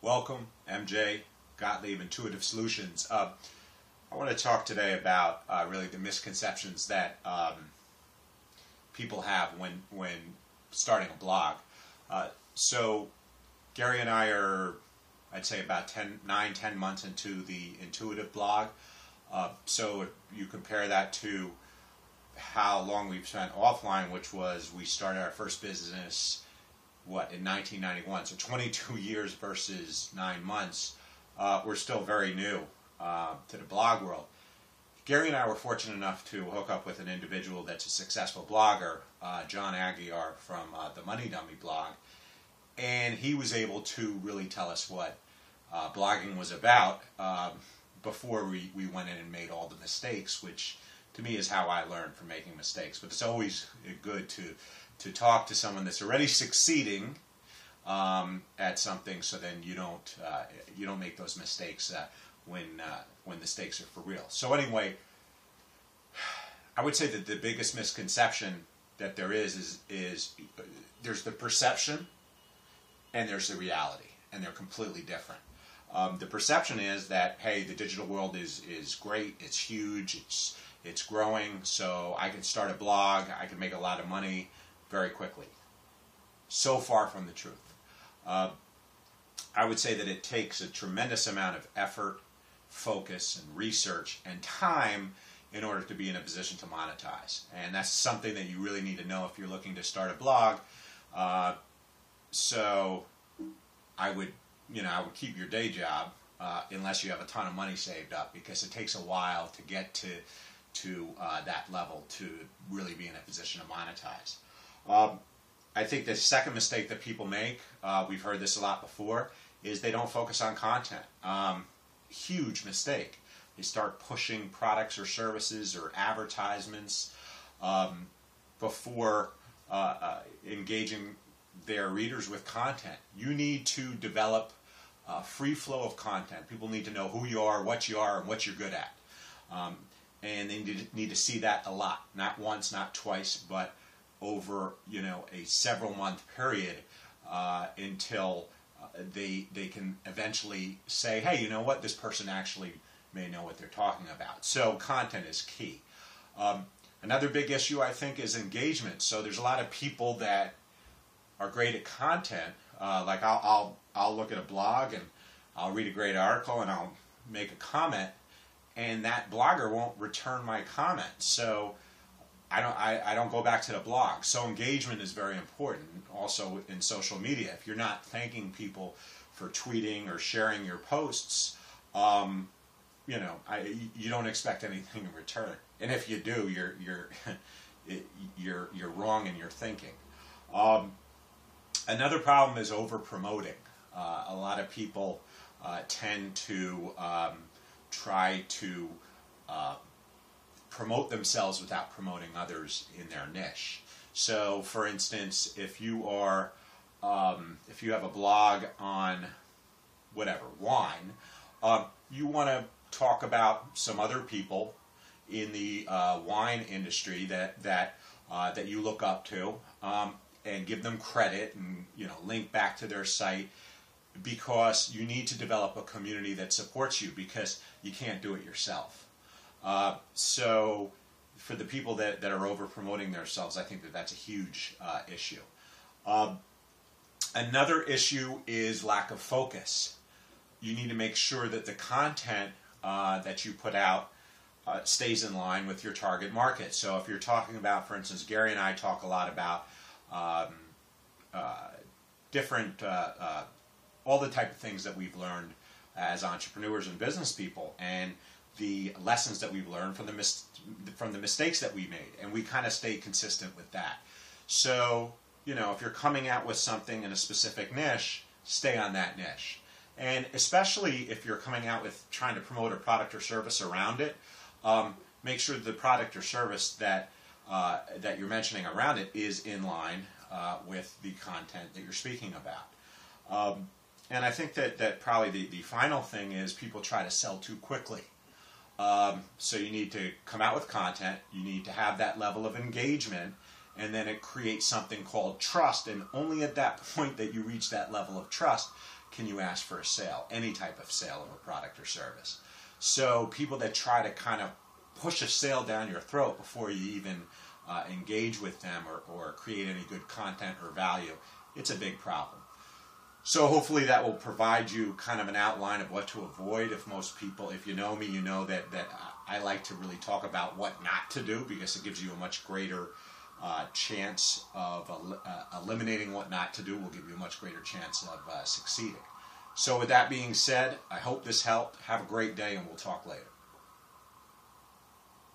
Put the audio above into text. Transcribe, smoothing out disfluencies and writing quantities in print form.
Welcome, MJ, Gottlieb, Intuitive Solutions. I want to talk today about really the misconceptions that people have when starting a blog. So Gary and I are, I'd say, about 9-10 months into the intuitive blog. So if you compare that to how long we've spent offline, which was we started our first business in 1991, so 22 years versus 9 months, we're still very new to the blog world. Gary and I were fortunate enough to hook up with an individual that's a successful blogger, John Aguiar from the Money Dummy blog, and he was able to really tell us what blogging was about before we went in and made all the mistakes, which to me is how I learned from making mistakes. But it's always good to talk to someone that's already succeeding at something, so then you don't make those mistakes when the stakes are for real. So anyway, I would say that the biggest misconception that there is there's the perception and there's the reality, and they're completely different. The perception is that, hey, the digital world is great, it's huge, it's growing, so I can start a blog, I can make a lot of money very quickly. So far from the truth. I would say that it takes a tremendous amount of effort, focus, and research and time in order to be in a position to monetize. And that's something that you really need to know if you're looking to start a blog. So I would keep your day job unless you have a ton of money saved up, because it takes a while to get to that level to really be in a position to monetize. I think the second mistake that people make, we've heard this a lot before, is they don't focus on content. Huge mistake. They start pushing products or services or advertisements before engaging their readers with content. You need to develop a free flow of content. People need to know who you are, and what you're good at. And they need to see that a lot. Not once, not twice, but over a several month period until they can eventually say, hey, you know what, this person actually may know what they're talking about. So content is key. Another big issue, I think, is engagement. So there's a lot of people that are great at content. Like I'll look at a blog and I'll read a great article and I'll make a comment, and that blogger won't return my comment. So I don't go back to the blog. So engagement is very important. Also in social media, if you're not thanking people for tweeting or sharing your posts, you don't expect anything in return. And if you do, you're wrong in your thinking. Another problem is over promoting. A lot of people tend to try to promote themselves without promoting others in their niche. So, for instance, if you have a blog on whatever, wine, you want to talk about some other people in the wine industry that you look up to, and give them credit and link back to their site, because you need to develop a community that supports you, because you can't do it yourself. So for the people that are over promoting themselves, I think that's a huge issue. Another issue is lack of focus. You need to make sure that the content that you put out stays in line with your target market. So if you're talking about, for instance, Gary and I talk a lot about different, all the type of things that we've learned as entrepreneurs and business people, and the lessons that we've learned from the mistakes that we made, and we kind of stay consistent with that. So, if you're coming out with something in a specific niche, stay on that niche. And especially if you're coming out with trying to promote a product or service around it, make sure the product or service that you're mentioning around it is in line with the content that you're speaking about. And I think that probably the final thing is people try to sell too quickly. So you need to come out with content, you need to have that level of engagement, and then it creates something called trust, and only at that point that you reach that level of trust can you ask for a sale, any type of sale of a product or service. So people that try to kind of push a sale down your throat before you even engage with them or create any good content or value, it's a big problem. So hopefully that will provide you kind of an outline of what to avoid. If you know me, you know that I like to really talk about what not to do, because it gives you a much greater chance of eliminating what not to do. Will give you a much greater chance of succeeding. So with that being said, I hope this helped. Have a great day, and we'll talk later.